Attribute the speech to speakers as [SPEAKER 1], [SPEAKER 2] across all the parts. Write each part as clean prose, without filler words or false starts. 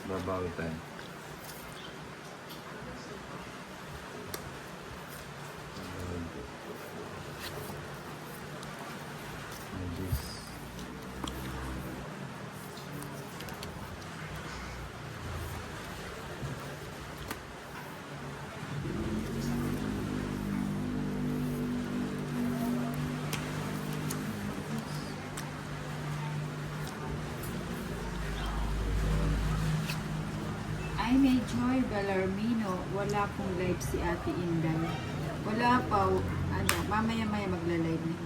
[SPEAKER 1] Babawi tayo.
[SPEAKER 2] Ay, may Joy Bellarmino. Wala pong live si Ate Inday. Wala pa. Ano, mamaya-maya magla-live na.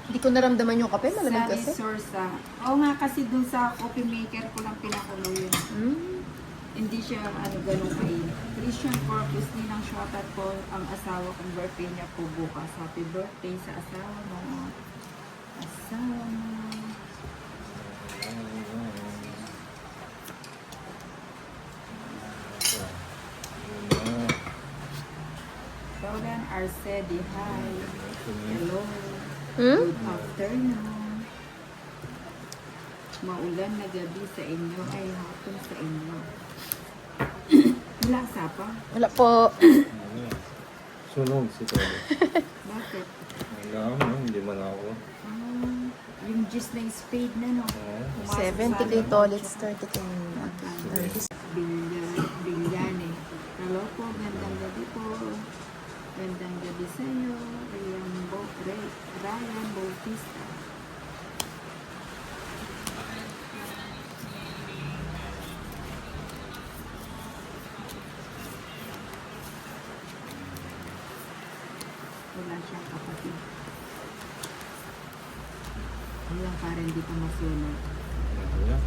[SPEAKER 3] Hindi ko naramdaman yung kape, malamig
[SPEAKER 2] Sunny
[SPEAKER 3] kasi.
[SPEAKER 2] Sorsa. Oo nga, kasi dun sa coffee maker ko lang pinakulo yun. Hindi siya ganun kainit. Christian Corpus, Ninang Shotat po ang asawa kong birthday niya po bukas. Happy birthday sa asawa mo. Asawa mo. Rodan Arcedi, hi. Hello. Good afternoon. Maulan na gabi sa inyo ay hapon sa inyo. Wala sapa?
[SPEAKER 3] Wala po.
[SPEAKER 1] Sunog si Tolo.
[SPEAKER 2] Bakit?
[SPEAKER 1] Wala, hindi man ako.
[SPEAKER 2] Yung juice na yung spade na, no? Pumasok
[SPEAKER 3] 70
[SPEAKER 2] sa
[SPEAKER 3] kay
[SPEAKER 2] ano,
[SPEAKER 3] Tolits, 30 kay Nina.
[SPEAKER 2] Bilyane. Hello po, gandang gabi po. Gandang gabi sa iyo. Ryan Bautista. Wala siyang kapatid. Walang parang hindi pa masunod.
[SPEAKER 1] Wala.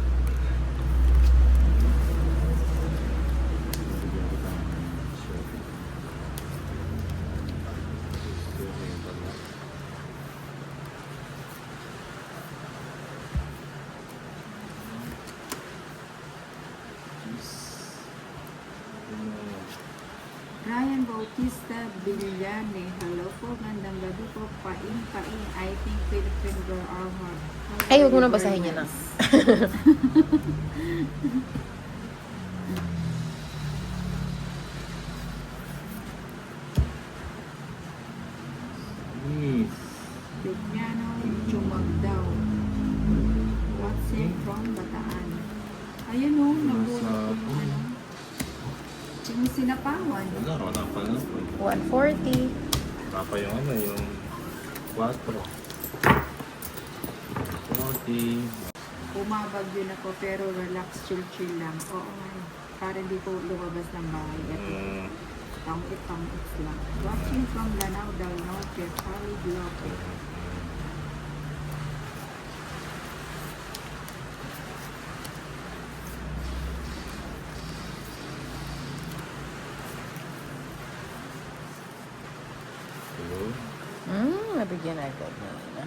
[SPEAKER 2] Ryan Bautista Villane. Hello po, gandang gabi po. Paing. I think Philippine girl are hot.
[SPEAKER 3] Ay, huwag mo na basahin yan, ah.
[SPEAKER 1] Yes.
[SPEAKER 2] Bignano, Chumag daw. What's it from Bataan? Ayun o, nabulot yung ano. Yung sinapawan.
[SPEAKER 1] Wala pa na.
[SPEAKER 3] 140.
[SPEAKER 1] Wala pa yung ano, yung 4. 40.
[SPEAKER 2] Bumabagyo na po pero relax, chill lang. Oo nga. Para hindi po lumabas ng bahay. Pang-it lang. Watching from Lanao del Norte, Harry Globe.
[SPEAKER 3] Nabigyan agad na Nina.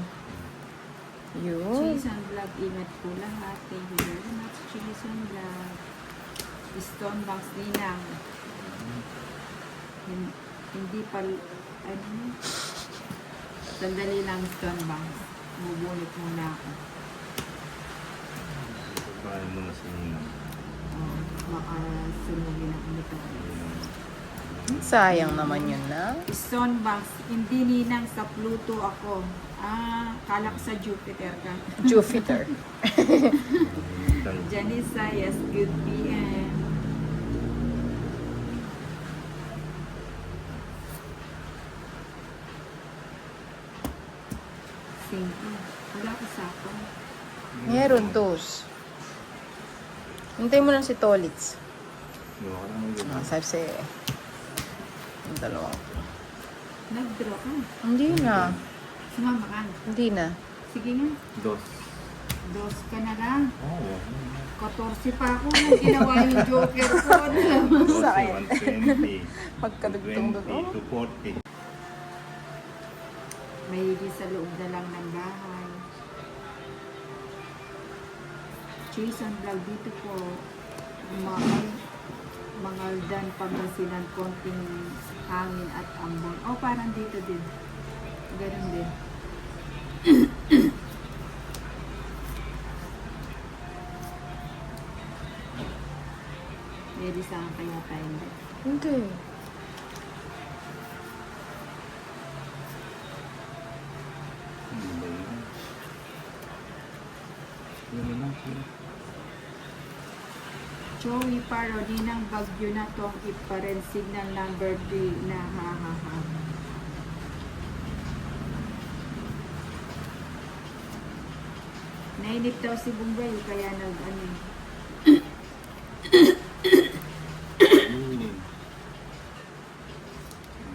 [SPEAKER 3] Yun.
[SPEAKER 2] Cheese and vlog, ingat po lahat. Thank you very much, Cheese and vlog. Stone Banks Ninang. Hindi pa, sandali lang Stone Banks. Mubunot muna ako.
[SPEAKER 1] Bahay mo na sa inyo.
[SPEAKER 2] Baka sunugin ako nito.
[SPEAKER 3] Sayang naman yun na.
[SPEAKER 2] Stone Banks, hindi Ninang sa Pluto ako. Kalak sa Jupiter ka.
[SPEAKER 3] Jupiter.
[SPEAKER 2] Janissa, yes, good PM. Singko. Wala ka sako.
[SPEAKER 3] Meron dos. Hintay mo lang si Tolits. Sabi sa'yo eh. Yung dalawa.
[SPEAKER 2] Nag-draw ka.
[SPEAKER 3] Hindi na.
[SPEAKER 2] Sumama ka.
[SPEAKER 3] Hindi na.
[SPEAKER 2] Sige nga.
[SPEAKER 1] Dos.
[SPEAKER 2] Dos ka na lang.
[SPEAKER 1] Oo.
[SPEAKER 2] 14 pa ako nang ginawa yung joker ko.
[SPEAKER 3] Sa akin.
[SPEAKER 1] 120.
[SPEAKER 3] Pagkadugtong-dugtong.
[SPEAKER 1] 20 to 40.
[SPEAKER 2] Mahilig sa loob na lang ng bahay. Jason Vlog dito po. Mangaldan, Pangasinan, konting hangin at ambon. Oh, parang dito din. Ganun din. Maybe saan kaya tayo?
[SPEAKER 3] Hindi.
[SPEAKER 1] Ano ba yun? Ano na?
[SPEAKER 2] Joey Paro, ninang bagyo na tong iparen signal number 3 na ha. Nainip daw si Bumbay, kaya nag-ano.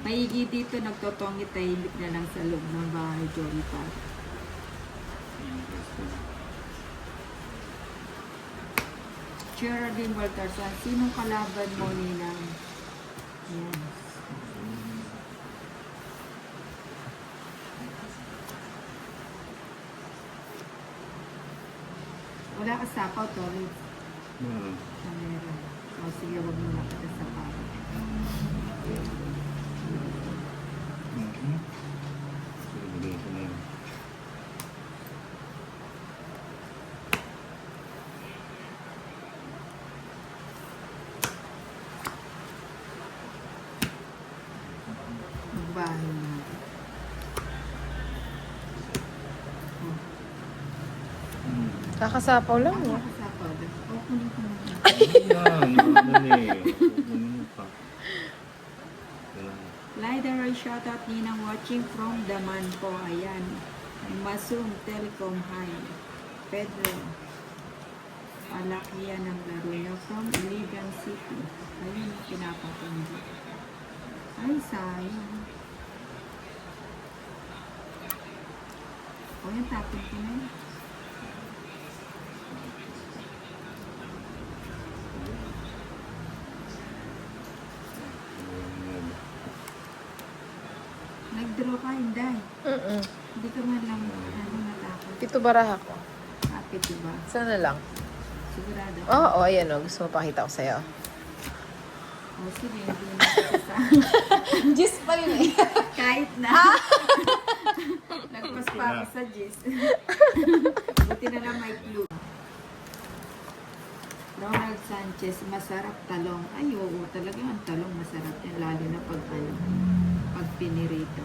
[SPEAKER 2] Maigi dito, nagtotongit, tahimik na lang sa loob ng bahay, Joey Paro. Geraldine Baltarsan, sinong kalaban mo, ninang? Yan. Wala ka sapaw, Tori. Meron. O sige, wag mo na kita sapaw.
[SPEAKER 1] Bigay ko na yun.
[SPEAKER 2] Magbahay na.
[SPEAKER 3] Kakasapaw lang,
[SPEAKER 2] Wala
[SPEAKER 3] no?
[SPEAKER 2] ka sapaw. O, kunin ko na.
[SPEAKER 1] Ayan, ano eh. Kunin mo pa. Ayan.
[SPEAKER 2] Liderer shoutout ninang watching from Daman po. Ayan. Masum Telecom High. Pedro. Palakian ng laro niya from Iligan City. Ayun ang pinapatundi. Ay, sayang. O, yung tapin ko na yun. Nag-draw ka, Inday. Hindi ka man lang natakot.
[SPEAKER 3] Pito baraha ko.
[SPEAKER 2] Happy, diba?
[SPEAKER 3] Sana lang.
[SPEAKER 2] Sigurado.
[SPEAKER 3] Oo, ayan o. Gusto mo pakita ko sa'yo.
[SPEAKER 2] O, sige, hindi na kasi sa...
[SPEAKER 3] Gis pa yun eh.
[SPEAKER 2] Kahit na. Nagpas pa ako sa Gis. Buti na lang may clue. Ronald Sanchez, masarap talong. Ay, oo, talaga ang talong masarap yan. Lalo na pag, pag pinirito.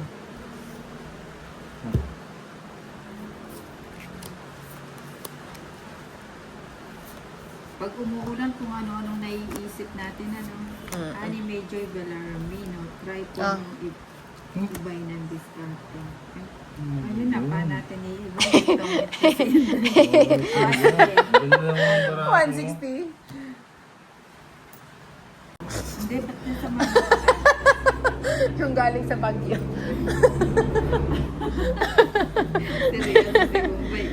[SPEAKER 2] Pag umuulan, kung ano-anong naiisip natin, Anime Joy Bellarmino, try po yung ibay ng diskarte. Ayun na pa natin i-ibay itong
[SPEAKER 1] Ganda
[SPEAKER 3] 160.
[SPEAKER 2] Hindi, ba't na sa mga...
[SPEAKER 3] Yung galing sa Baguio.
[SPEAKER 2] Seryoso si Bombay.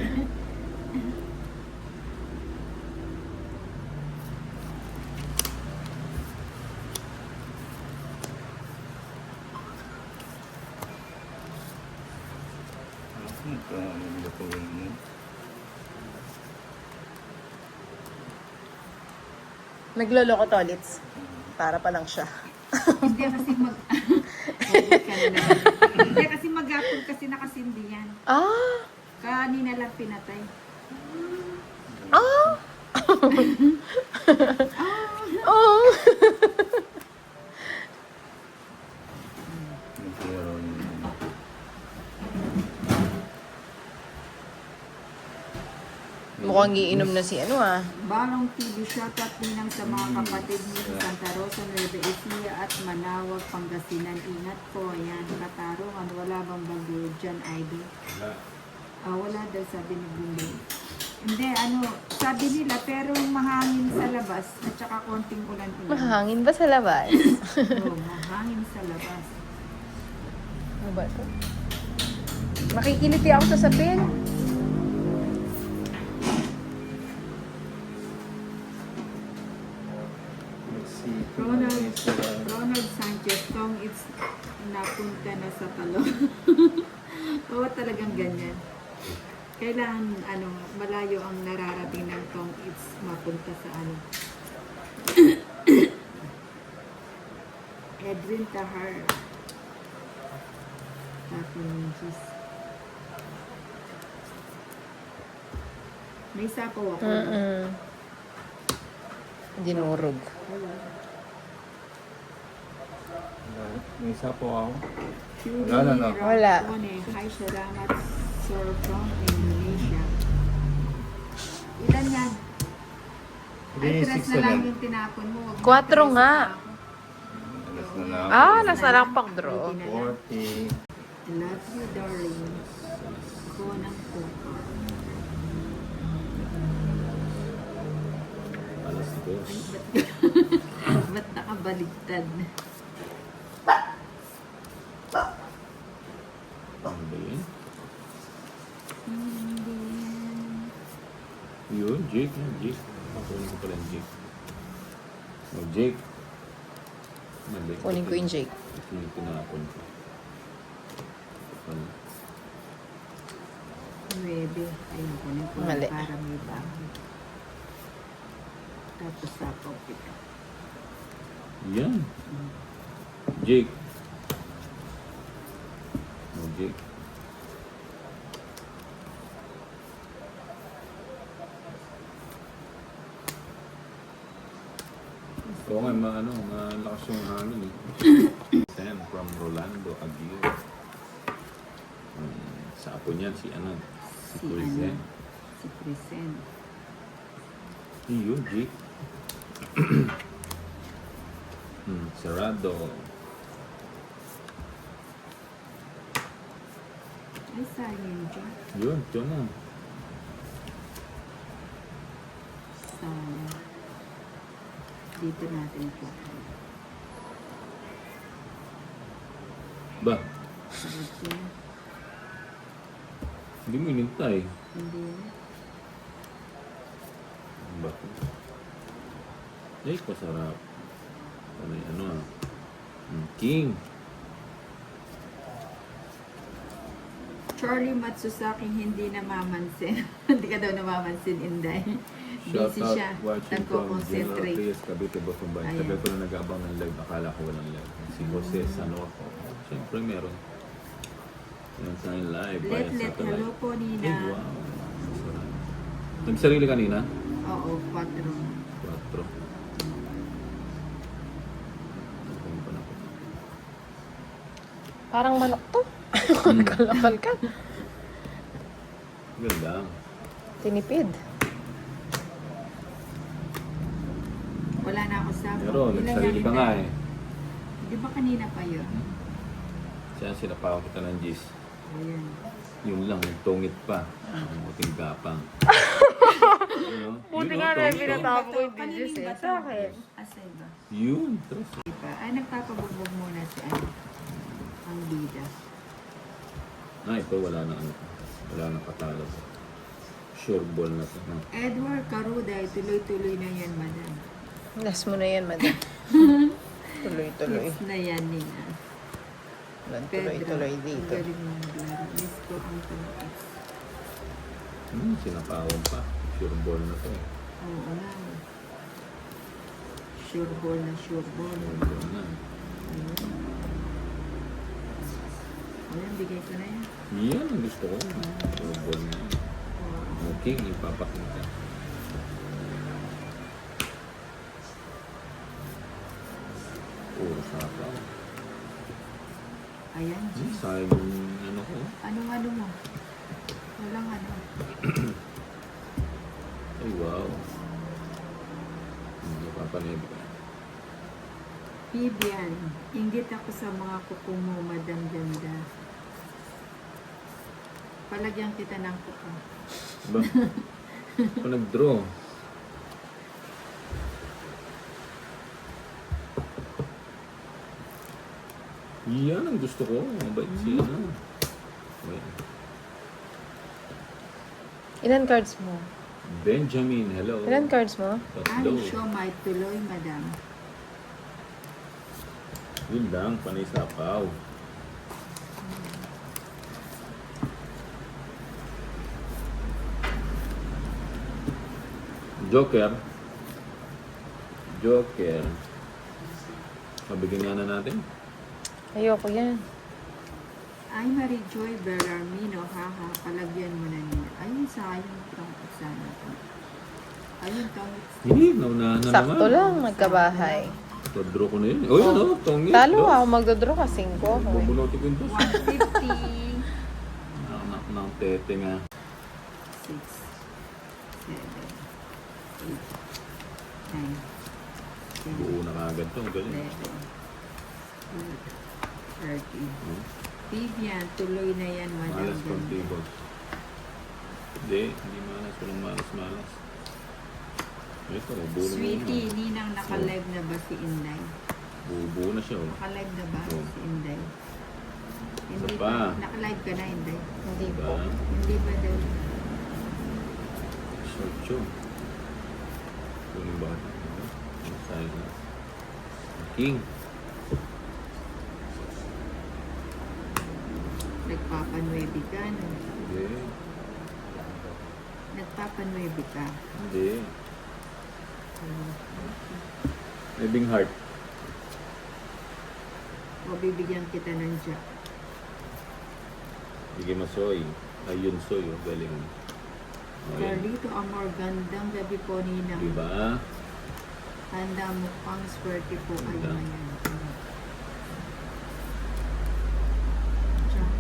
[SPEAKER 3] Nagloloko tolits. Para pa lang siya.
[SPEAKER 2] Hindi kasi Huwag ka na naman. Hindi kasi mag-apple kasi nakasindi yan.
[SPEAKER 3] Ah!
[SPEAKER 2] Kanina lang pinatay.
[SPEAKER 3] Ah! Oh! Mukhang iinom na si ano ah.
[SPEAKER 2] Balong TV shoutout ninang sa mga kapatid niyo sa Santa Rosa, Nueva Ecija at Manawag, Pangasinan. Ingat po. Ayan, Katarungan. Wala bang bagyo dyan, Idol? Wala daw, sabi ni Bumay. Hindi, sabi nila, pero mahangin sa labas at saka konting ulan-ulan.
[SPEAKER 3] Mahangin ba sa labas?
[SPEAKER 2] Oo, mahangin sa labas.
[SPEAKER 3] Ano ba ito? Makikiliti ako sa sapin.
[SPEAKER 2] Ronald Sanchez, Tong, it's napunta na sa talong. Oo, talagang ganyan. Kailangan, malayo ang nararating ng Tong, it's mapunta sa Edwin Tahar. Happy Ninjas. May sapaw ako.
[SPEAKER 3] Dinurog.
[SPEAKER 1] May isa po ako.
[SPEAKER 2] Judy
[SPEAKER 1] Wala na.
[SPEAKER 3] Wala.
[SPEAKER 2] Rancone. Hi, salamat sir from Indonesia. Ilan yan? Ay,
[SPEAKER 1] 3,
[SPEAKER 2] tres
[SPEAKER 1] 6,
[SPEAKER 2] na lang
[SPEAKER 1] 7.
[SPEAKER 2] yung tinapon mo. Huwag mo
[SPEAKER 3] 4
[SPEAKER 2] tres
[SPEAKER 3] nga.
[SPEAKER 2] na ako.
[SPEAKER 1] Alas na lang.
[SPEAKER 3] Ah, nasa lang pang draw.
[SPEAKER 1] 40.
[SPEAKER 2] Love you, darling. Ko ng kuko.
[SPEAKER 1] Alas 2.
[SPEAKER 2] Ba't nakabaligtad?
[SPEAKER 1] Ano ba yun?
[SPEAKER 2] Hindi.
[SPEAKER 1] Yun, Jake. Jake. Kunin ko pala yung Jake. Oh, Jake. Mali.
[SPEAKER 3] Kunin ko yung Jake.
[SPEAKER 1] Ito yung tinapon ko. Ano?
[SPEAKER 2] 9. Ayun, kunin ko
[SPEAKER 3] Mali.
[SPEAKER 2] para may bahay. Tapos sapaw kita.
[SPEAKER 1] Yan. Jake. Oh, Jake. Oo nga, malakas yung hangin eh. Sam from Rolando Aguirre. Sa apo niyan, si
[SPEAKER 2] Si
[SPEAKER 1] Prisen.
[SPEAKER 2] Si Prisen.
[SPEAKER 1] Yun, Jake. Sarado.
[SPEAKER 2] Ay, sayang dyan.
[SPEAKER 1] Yun, ito na.
[SPEAKER 2] Sa... Dito natin po.
[SPEAKER 1] Ba,
[SPEAKER 2] Dito.
[SPEAKER 1] hindi mo inintay.
[SPEAKER 2] Hindi na.
[SPEAKER 1] Ba? Ay, pasarap. King.
[SPEAKER 2] Charlie Matsusaki hindi namamansin. Hindi ka daw namamansin, Inday. Busy siya.
[SPEAKER 1] Watching from General
[SPEAKER 2] Nagko-concentrate.
[SPEAKER 1] Reyes, Cavite, Bottom
[SPEAKER 2] Ayan.
[SPEAKER 1] Tagal ko na nag-aabang ng live. Akala ko walang live. Si Jose Sanoco. Siyempre meron. Yan sa akin live. via
[SPEAKER 2] Let,
[SPEAKER 1] satellite.
[SPEAKER 2] hello po,
[SPEAKER 1] Ay,
[SPEAKER 2] Nina.
[SPEAKER 1] wow. Sarap. Nagsarili kanina?
[SPEAKER 2] Oo, 4.
[SPEAKER 1] 4.
[SPEAKER 3] Parang manok to. Kalakal.
[SPEAKER 1] Ganda.
[SPEAKER 3] Tinipid.
[SPEAKER 2] Wala na ako sa
[SPEAKER 1] Pero nagsarili ka nga eh.
[SPEAKER 2] Di ba kanina pa yun?
[SPEAKER 1] Siya sinapaw kita ng G's.
[SPEAKER 2] Ayan.
[SPEAKER 1] Yun lang, yung tungit pa. Ang muting gapang.
[SPEAKER 3] Buti
[SPEAKER 1] Yun,
[SPEAKER 3] nga
[SPEAKER 1] oh,
[SPEAKER 3] na
[SPEAKER 1] tungit,
[SPEAKER 3] pinatapos ko yung
[SPEAKER 2] Kanining
[SPEAKER 3] videos eh.
[SPEAKER 2] bato?
[SPEAKER 3] Sa akin.
[SPEAKER 2] Asay ba?
[SPEAKER 1] Yun, tres.
[SPEAKER 2] Diba? Ay, nagpapabugbog muna si ang bida.
[SPEAKER 1] Ito wala na wala na patalo. Sure ball na to. No?
[SPEAKER 2] Edward Caruday, tuloy-tuloy na yan, madam.
[SPEAKER 3] Last mo na yan, madam. Tuloy-tuloy.
[SPEAKER 2] Yes na yan, Nina.
[SPEAKER 3] Tuloy-tuloy
[SPEAKER 2] Ang
[SPEAKER 3] dito.
[SPEAKER 2] galing mo maglaro. Miss ko ang tuloy.
[SPEAKER 1] Sinapawang pa. Sure ball na to.
[SPEAKER 2] Oo nga. Sure ball na sure ball.
[SPEAKER 1] Sure ball na.
[SPEAKER 2] Ayun. Ayan, bigay ko na yan.
[SPEAKER 1] Yan ang gusto ko. Sure ball na yan. Okay, ipapakita. Puro sapaw.
[SPEAKER 2] Ayan, G.
[SPEAKER 1] Sayang yung ko.
[SPEAKER 2] Anong mo? Walang ano.
[SPEAKER 1] Ay, wow. Napapanib ka.
[SPEAKER 2] Vivian, inggit ako sa mga kuko mo, Madam Ganda. Palagyan kita ng kuko.
[SPEAKER 1] Ba? Ako nag-draw. Yan ang gusto ko. Mabait siya na. Wait.
[SPEAKER 3] Ilan cards mo?
[SPEAKER 1] Benjamin, hello.
[SPEAKER 3] Ilan cards mo?
[SPEAKER 1] Tatlo.
[SPEAKER 2] Ay, show may tuloy, Madam.
[SPEAKER 1] Yun lang, panay sapaw. Joker. Joker. Pabigyan na natin.
[SPEAKER 3] Ayoko yan.
[SPEAKER 2] Ay, Marijoy Bellarmino, haha, palagyan mo na niya. Ayun, sayang itong sana to. Ayun, tongits.
[SPEAKER 1] Hindi, naunahan na
[SPEAKER 3] Sakto
[SPEAKER 1] naman.
[SPEAKER 3] lang, magkabahay.
[SPEAKER 1] Ito, draw ko na yun. Oh, yun, oh, tongit.
[SPEAKER 3] Talo ako, magdodraw ka, 5 ako. eh.
[SPEAKER 1] Bubunutin ko yung dos.
[SPEAKER 2] 150.
[SPEAKER 1] Anak ng tete nga.
[SPEAKER 2] 6, 7, 8, 9, 10,
[SPEAKER 1] Buo na kagad to.
[SPEAKER 2] 11,
[SPEAKER 1] Galing.
[SPEAKER 2] 12, 13.
[SPEAKER 1] Hmm?
[SPEAKER 2] Vivian, tuloy na yan, madam.
[SPEAKER 1] Malas konti, boss. Hindi malas. Walang malas. Ito, buo na
[SPEAKER 2] Sweetie,
[SPEAKER 1] yun.
[SPEAKER 2] ninang naka-live na ba si Inday?
[SPEAKER 1] Buo na siya, oh.
[SPEAKER 2] Naka-live na ba
[SPEAKER 1] Oo.
[SPEAKER 2] si Inday? Hindi
[SPEAKER 1] pa.
[SPEAKER 2] pa. Naka-live ka na, Inday?
[SPEAKER 3] Hindi
[SPEAKER 1] Diba?
[SPEAKER 3] po.
[SPEAKER 2] Hindi pa daw.
[SPEAKER 1] Short show. Kuning ba? Ano sa'yo na? King.
[SPEAKER 2] Nagpapanwebe ka, no?
[SPEAKER 1] Hindi.
[SPEAKER 2] Nagpapanwebe ka.
[SPEAKER 1] Hindi. May bing heart.
[SPEAKER 2] O bibigyan kita ng jack.
[SPEAKER 1] Bigay mo soy. Ayun soy, oh. Galing. Oh, yan.
[SPEAKER 2] Carlito Amor, gandang gabi po, ninang.
[SPEAKER 1] Diba?
[SPEAKER 2] Handa mo pang swerte po kayo
[SPEAKER 1] Ganda.
[SPEAKER 2] ngayon. Jack.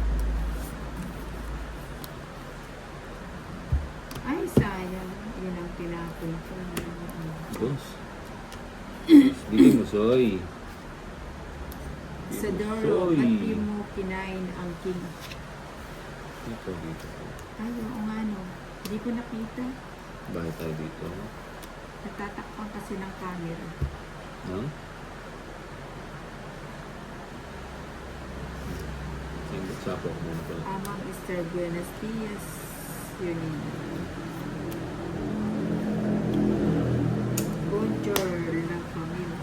[SPEAKER 2] Ay, sayang. Yun ang tinapon ko.
[SPEAKER 1] Boss. Bigay mo soy.
[SPEAKER 2] Sa
[SPEAKER 1] Bigay mo
[SPEAKER 2] Doro,
[SPEAKER 1] soy.
[SPEAKER 2] ba't di mo kinain ang king?
[SPEAKER 1] Dito.
[SPEAKER 2] Ay, oo nga no. Hindi ko nakita.
[SPEAKER 1] Bakit tayo dito?
[SPEAKER 2] Natatakpan kasi ng camera.
[SPEAKER 1] No? Sapo ko muna pala.
[SPEAKER 2] Amang Esther Buenos Dias. Yun yun. Bonjour la familia.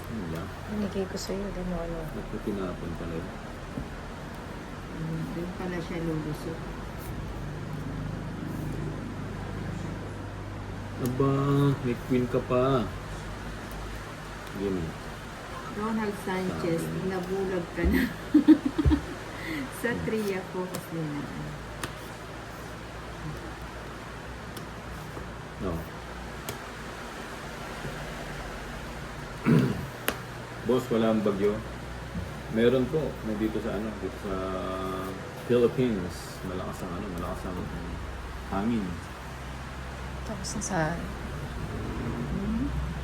[SPEAKER 1] Ano ba?
[SPEAKER 3] Binigay ko sa'yo, di mo ano.
[SPEAKER 1] Ito tinapon pala yun.
[SPEAKER 2] Doon pala siya lulusot.
[SPEAKER 1] Aba, may queen ka pa. Yun.
[SPEAKER 2] Ronald Sanchez, nabulag ka na. Sa Tria po kasi na.
[SPEAKER 1] No. Boss, wala ang bagyo. Meron po. Dito sa dito sa Philippines. Malakas ang hangin.
[SPEAKER 3] Tapos na sa...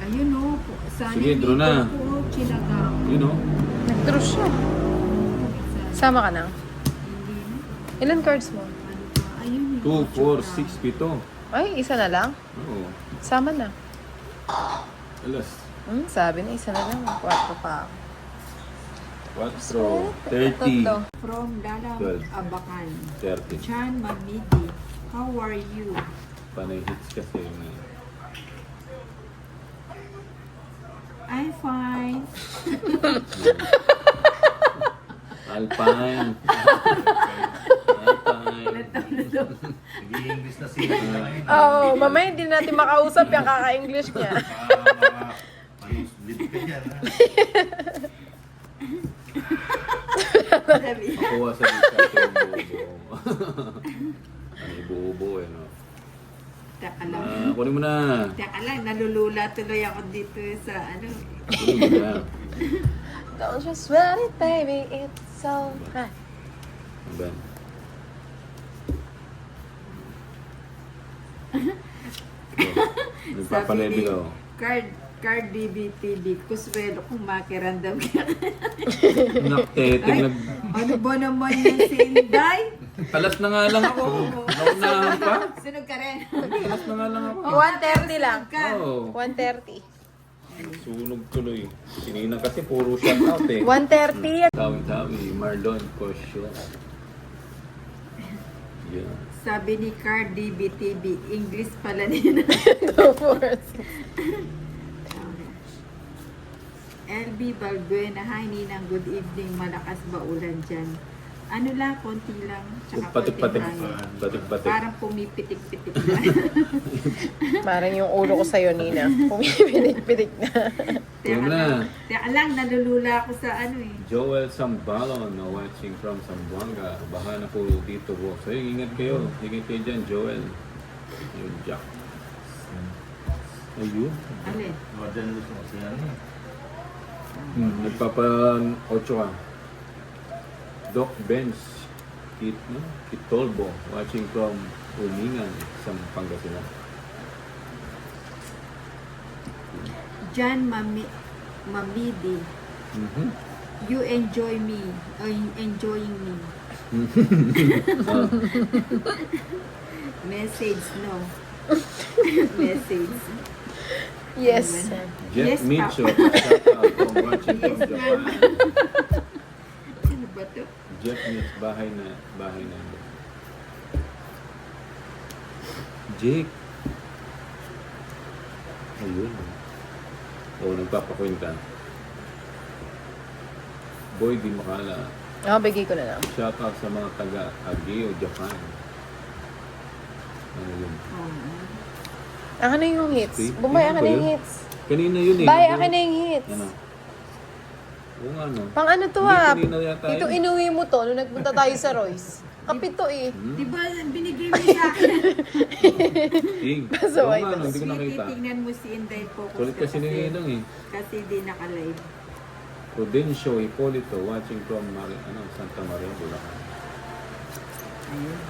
[SPEAKER 2] Ayun o. Sana
[SPEAKER 1] Sige, draw na.
[SPEAKER 2] Po, Chilagao.
[SPEAKER 1] You know?
[SPEAKER 3] Nag-draw siya. Sama ka na.
[SPEAKER 2] Hindi na.
[SPEAKER 3] Ilan cards mo?
[SPEAKER 2] Ano pa? Ayun
[SPEAKER 1] 2, 4, 6, 7.
[SPEAKER 3] Ay, isa na lang.
[SPEAKER 1] Oo.
[SPEAKER 3] Sama na.
[SPEAKER 1] Alas.
[SPEAKER 3] Sabi na, isa na lang. 4 pa ako.
[SPEAKER 1] 4, 30.
[SPEAKER 3] Tatlo.
[SPEAKER 2] From Dalam
[SPEAKER 1] 12.
[SPEAKER 2] Abacan.
[SPEAKER 1] 30.
[SPEAKER 2] Chan Mamidi. How are you?
[SPEAKER 1] Panay hits kasi yung
[SPEAKER 2] I'm fine.
[SPEAKER 1] Alpine. Alpine.
[SPEAKER 4] Nag-i-English na siya.
[SPEAKER 3] Oo, mamaya hindi natin makausap yung kaka-English niya.
[SPEAKER 4] Manuslit ka dyan, ha?
[SPEAKER 1] Nakuha sa dito yung bubo. Ay, bubo eh, no?
[SPEAKER 2] Teka lang.
[SPEAKER 1] Kunin mo na.
[SPEAKER 2] Teka lang, nalulula tuloy ako dito sa
[SPEAKER 1] Kunin mo na.
[SPEAKER 3] Don't you sweat it, baby. It's so... Ah.
[SPEAKER 1] Ano ba? Nagpapalebe ka, oh.
[SPEAKER 2] Card DBTV, kuswelo kung makirandam ka.
[SPEAKER 1] Nakteting,
[SPEAKER 2] Ay, ano ba naman yan si Inday?
[SPEAKER 1] Alas na nga lang ako. Naunahan pa.
[SPEAKER 2] Sunog ka rin.
[SPEAKER 1] Alas na nga lang ako.
[SPEAKER 3] 1:30 lang.
[SPEAKER 2] Ka.
[SPEAKER 1] Oo.
[SPEAKER 3] 1:30.
[SPEAKER 1] Sunog tuloy. Sinina kasi puro shut out eh.
[SPEAKER 3] 1:30.
[SPEAKER 1] Tawi-tawi, Marlon, Kosyo. Yeah.
[SPEAKER 2] Sabi ni Card DBTV, English pala nila.
[SPEAKER 3] Go for it.
[SPEAKER 2] LB Balbuena, hi Ninang, good evening. Malakas ba ulan dyan? Ano lang, konti lang. Tsaka
[SPEAKER 1] Patik-patik.
[SPEAKER 2] konting hangin.
[SPEAKER 1] Patik-patik.
[SPEAKER 2] Parang pumipitik-pitik lang.
[SPEAKER 3] Parang yung ulo ko sa'yo, Nina. Pumipitik-pitik na.
[SPEAKER 1] Yun na.
[SPEAKER 2] Teka lang, nalulula ako sa ano eh.
[SPEAKER 1] Joel Sambalon na watching from Zamboanga. Baka na po dito po. So ingat kayo. Ingat kayo dyan, Joel. Ayun, Jack. Ayun.
[SPEAKER 2] Alin?
[SPEAKER 4] Modern look mo siya niya.
[SPEAKER 1] Nagpapa-8 ka. Doc Benz Kitolbo watching from Umingan, Pangasinan.
[SPEAKER 2] John Mamidi.
[SPEAKER 1] Mhm.
[SPEAKER 2] You enjoy me. Or enjoying me.
[SPEAKER 1] Ah,
[SPEAKER 2] Message, no. Message.
[SPEAKER 3] Yes.
[SPEAKER 1] Jeff
[SPEAKER 2] Yes,
[SPEAKER 1] Mitchell,
[SPEAKER 2] Papa.
[SPEAKER 1] shout out from watching from
[SPEAKER 2] Yes,
[SPEAKER 1] Japan.
[SPEAKER 2] Sino ba to?
[SPEAKER 1] Jeff Mitch, bahay na. Jake. Ayun. Oo, nagpapakwenta. Boy, di makala.
[SPEAKER 3] Bigay ko na lang.
[SPEAKER 1] Shout out sa mga taga Ageo, Japan. Ano yun?
[SPEAKER 2] Oh.
[SPEAKER 3] Akin na yung hits.
[SPEAKER 1] Steve,
[SPEAKER 3] Bumay,
[SPEAKER 1] ano
[SPEAKER 3] akin
[SPEAKER 1] ba
[SPEAKER 3] na yung
[SPEAKER 1] yun?
[SPEAKER 3] hits.
[SPEAKER 1] Kanina yun eh.
[SPEAKER 3] Bay,
[SPEAKER 1] Ano?
[SPEAKER 3] akin na yung hits.
[SPEAKER 1] Ano? Oo nga no.
[SPEAKER 3] Pang ano to
[SPEAKER 1] Hindi,
[SPEAKER 3] ah.
[SPEAKER 1] kanina yata
[SPEAKER 3] Ito
[SPEAKER 1] yun.
[SPEAKER 3] inuwi mo to nung nagpunta tayo sa Royce. Kapito eh.
[SPEAKER 2] Di ba binigay mo sa akin?
[SPEAKER 1] King.
[SPEAKER 3] Kaso
[SPEAKER 1] Oo
[SPEAKER 3] ay,
[SPEAKER 1] nga no, hindi ko
[SPEAKER 2] Sweetie,
[SPEAKER 1] nakita.
[SPEAKER 2] tingnan mo si Inday Focus.
[SPEAKER 1] Kulit kasi ni Ninong eh.
[SPEAKER 2] Kasi di naka-live.
[SPEAKER 1] Prudencio Hipolito watching from Santa Maria, Bulacan.
[SPEAKER 2] Ayun.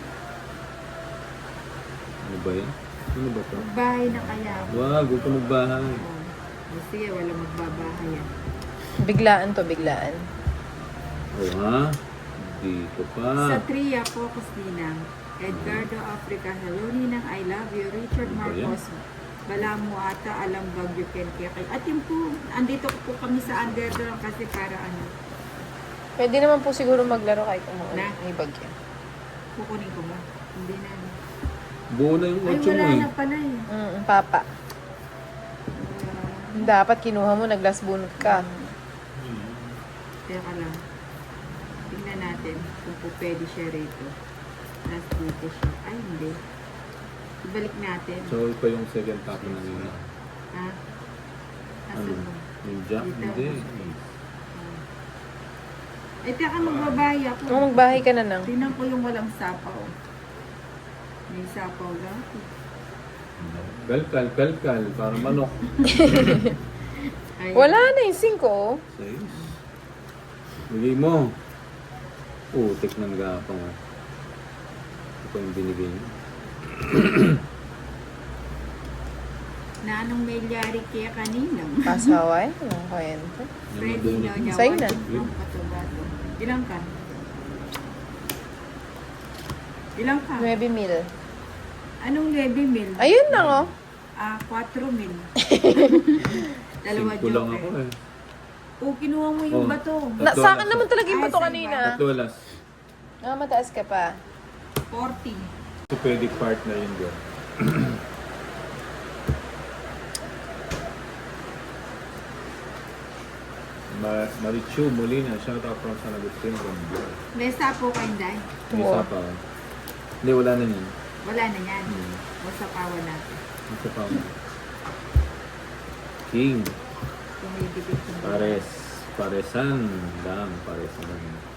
[SPEAKER 1] Ano ba yan? Ano ba to?
[SPEAKER 2] Bahay na kaya.
[SPEAKER 1] Wag, huwag ka magbahay.
[SPEAKER 2] Oh. Sige, wala magbabahay yan.
[SPEAKER 3] Biglaan to, biglaan.
[SPEAKER 1] Oo ha? Dito
[SPEAKER 2] Sa
[SPEAKER 1] pa.
[SPEAKER 2] Tria, Focus Ninang. Edgardo Africa, hello Ninang, I love you. Richard
[SPEAKER 1] Ano ba yan?
[SPEAKER 2] Marcos, bala mo ata, alam Bagyo Ken Kekay. At yun po, andito po kami sa underdog kasi para ano,
[SPEAKER 3] Pwede naman po siguro maglaro kahit umuwi.
[SPEAKER 2] Na?
[SPEAKER 3] May bagyo.
[SPEAKER 2] kukunin ko mo. Hindi na.
[SPEAKER 1] Buo na yung
[SPEAKER 2] Ay,
[SPEAKER 1] 8 mo
[SPEAKER 2] wala
[SPEAKER 1] eh.
[SPEAKER 2] na pala eh.
[SPEAKER 3] Papa. Dapat kinuha mo, naglas bunot ka.
[SPEAKER 2] Teka lang. Tingnan natin kung po pwede siya rito. Last dito siya. Ay, hindi. Ibalik natin.
[SPEAKER 1] So, ito yung second top na nila.
[SPEAKER 2] Ha?
[SPEAKER 1] Ano?
[SPEAKER 2] Asan mo?
[SPEAKER 1] Ninja?
[SPEAKER 2] Dito.
[SPEAKER 1] Hindi.
[SPEAKER 2] Eh, teka, magbabahay ako.
[SPEAKER 3] Magbahay ka na nang.
[SPEAKER 2] Tingnan ko yung walang sapaw. May sapaw lang.
[SPEAKER 1] Kalkal. Para manok.
[SPEAKER 2] Ay,
[SPEAKER 3] Wala na yung 5.
[SPEAKER 1] 6. Bigay mo. Utik ng gapang. Ito yung binigay niyo.
[SPEAKER 2] Na anong may yari kaya kanina?
[SPEAKER 3] Pasaway? Anong kwento?
[SPEAKER 2] Freddy Nyonya.
[SPEAKER 3] Sa'yo na.
[SPEAKER 2] Katubato. Ilang ka? Ilang ka?
[SPEAKER 3] 9 mil.
[SPEAKER 2] Anong 9 mil?
[SPEAKER 3] Ayun lang oh.
[SPEAKER 2] 4 mil. Dalawa
[SPEAKER 1] Simple lang
[SPEAKER 2] joker.
[SPEAKER 1] ako eh.
[SPEAKER 2] O, kinuha mo yung
[SPEAKER 1] Oh.
[SPEAKER 2] bato.
[SPEAKER 3] Sa akin naman talaga yung
[SPEAKER 2] Ay,
[SPEAKER 3] bato
[SPEAKER 2] sa'yo
[SPEAKER 3] kanina.
[SPEAKER 1] Ito alas.
[SPEAKER 3] Mataas ka pa.
[SPEAKER 2] 40.
[SPEAKER 1] Orthopedic part na yun doon. Marichu Molina, shout out from San Agustin, Romblon.
[SPEAKER 2] May sapo kayo, Day?
[SPEAKER 1] May
[SPEAKER 3] Oo.
[SPEAKER 1] isa pa. Hindi, wala na yan.
[SPEAKER 2] Wala na yan.
[SPEAKER 1] Hmm.
[SPEAKER 2] Masapawan natin.
[SPEAKER 1] Isa pa. King.
[SPEAKER 2] Tumibigit yung
[SPEAKER 1] Paresan. Paresan.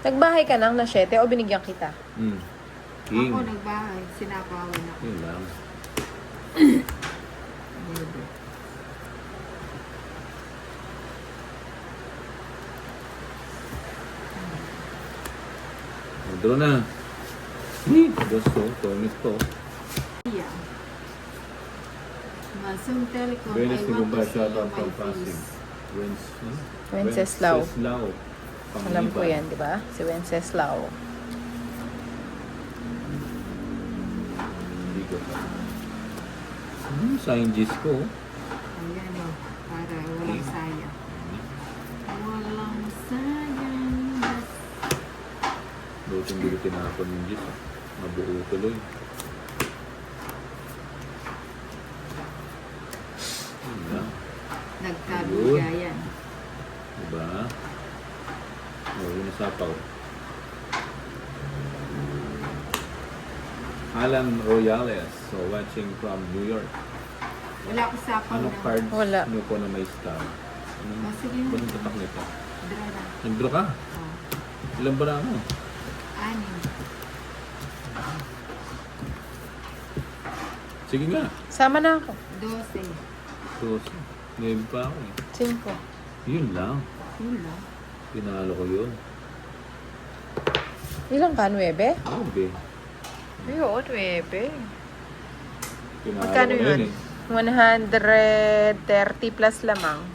[SPEAKER 3] Nagbahay ka nang na 7 o binigyan kita?
[SPEAKER 1] King.
[SPEAKER 2] Ako nagbahay. Sinapawan ako.
[SPEAKER 1] Yun lang. Draw na. Gusto, tonis to.
[SPEAKER 2] Yeah. Masum Telecom,
[SPEAKER 1] Venus
[SPEAKER 2] I
[SPEAKER 1] ni
[SPEAKER 2] want
[SPEAKER 1] Gumba,
[SPEAKER 2] to see
[SPEAKER 1] shout
[SPEAKER 2] you
[SPEAKER 1] out from
[SPEAKER 2] my
[SPEAKER 1] Pasig.
[SPEAKER 2] face.
[SPEAKER 1] Wenceslao.
[SPEAKER 3] Wenceslao. Alam ko yan, di ba? Si Wenceslao.
[SPEAKER 1] Hindi ko pa. Sign G's ko.
[SPEAKER 2] Ayan o, para walang sayang. Walang sayang.
[SPEAKER 1] Buti hindi ko tinapon yung G's. Mabuo tuloy. Yun lang.
[SPEAKER 2] Nagkabigayan.
[SPEAKER 1] Diba? O, yun ang sapaw. Alan Royales. So, watching from New York.
[SPEAKER 2] Wala ko sa
[SPEAKER 1] Anong
[SPEAKER 2] na.
[SPEAKER 1] cards
[SPEAKER 3] Wala.
[SPEAKER 1] nyo po na may star?
[SPEAKER 2] Oh, sige.
[SPEAKER 1] Anong tatak nito?
[SPEAKER 2] Draw na.
[SPEAKER 1] Nag-draw ka?
[SPEAKER 2] Oh,
[SPEAKER 1] Ilan ba na ano?
[SPEAKER 2] 6.
[SPEAKER 1] Sige nga.
[SPEAKER 3] Sama na ako.
[SPEAKER 2] 12.
[SPEAKER 1] 12. Ngayon pa ako eh.
[SPEAKER 3] 5.
[SPEAKER 1] Yun lang.
[SPEAKER 2] Wala.
[SPEAKER 1] Pinalo ko yun.
[SPEAKER 3] Ilang ka? 9?
[SPEAKER 1] Grabe.
[SPEAKER 3] Ay, oo, 9.
[SPEAKER 1] Pinalo
[SPEAKER 3] Magkano
[SPEAKER 1] ko
[SPEAKER 3] yun?
[SPEAKER 1] eh.
[SPEAKER 3] 130 plus lamang.